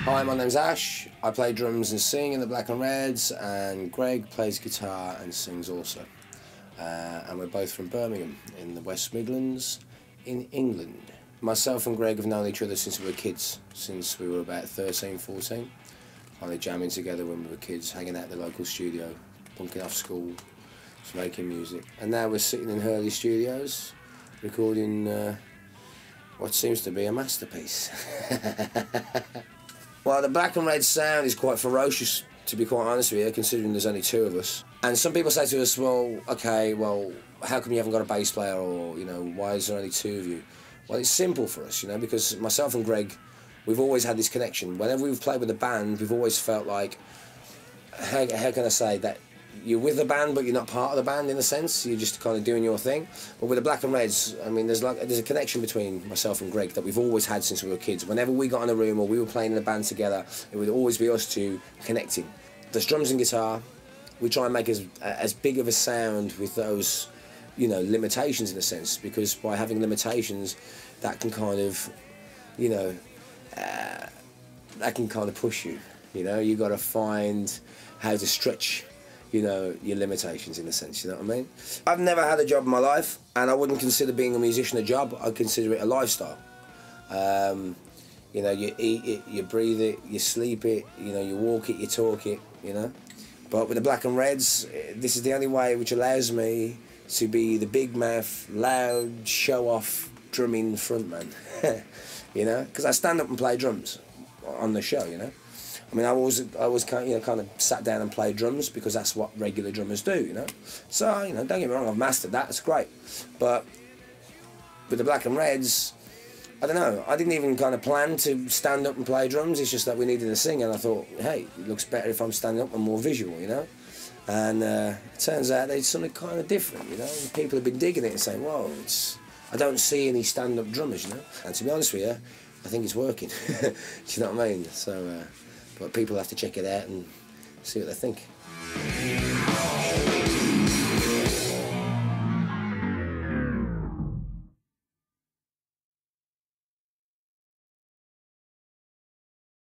Hi, my name's Ash. I play drums and sing in the Black and Reds, and Greg plays guitar and sings also. And we're both from Birmingham in the West Midlands in England. Myself and Greg have known each other since we were kids, since we were about 13, 14. Kind of jamming together when we were kids, hanging out at the local studio, bunking off school, just making music. And now we're sitting in Hurley Studios, recording what seems to be a masterpiece. Well, the Black and Red sound is quite ferocious, to be quite honest with you, considering there's only two of us. And some people say to us, well, okay, well, how come you haven't got a bass player, or, you know, why is there only two of you? Well, it's simple for us, you know, because myself and Greg, we've always had this connection. Whenever we've played with a band, we've always felt like, how can I say, that you're with the band, but you're not part of the band in a sense. You're just kind of doing your thing. But with the Black and Reds, I mean, there's a connection between myself and Greg that we've always had since we were kids. Whenever we got in a room or we were playing in a band together, it would always be us two connecting. There's drums and guitar. We try and make as big of a sound with those, you know, limitations in a sense, because by having limitations, that can kind of, you know, that can kind of push you. You know, you got to find how to stretch, you know, your limitations in a sense, you know what I mean? I've never had a job in my life, and I wouldn't consider being a musician a job. I'd consider it a lifestyle. You know, you eat it, you breathe it, you sleep it, you know, you walk it, you talk it, you know? But with the Black and Reds, this is the only way which allows me to be the big mouth, loud, show-off, drumming frontman, you know? Because I stand up and play drums on the show, you know? I mean, I always kind of sat down and played drums because that's what regular drummers do, you know. So, you know, don't get me wrong, I've mastered that. It's great. But with the Black and Reds, I don't know. I didn't even kind of plan to stand up and play drums. It's just that we needed a singer, and I thought, hey, it looks better if I'm standing up and more visual, you know. And it turns out it's something kind of different, you know. And people have been digging it and saying, whoa, I don't see any stand-up drummers, you know. And to be honest with you, I think it's working. Do you know what I mean? So. But people have to check it out and see what they think.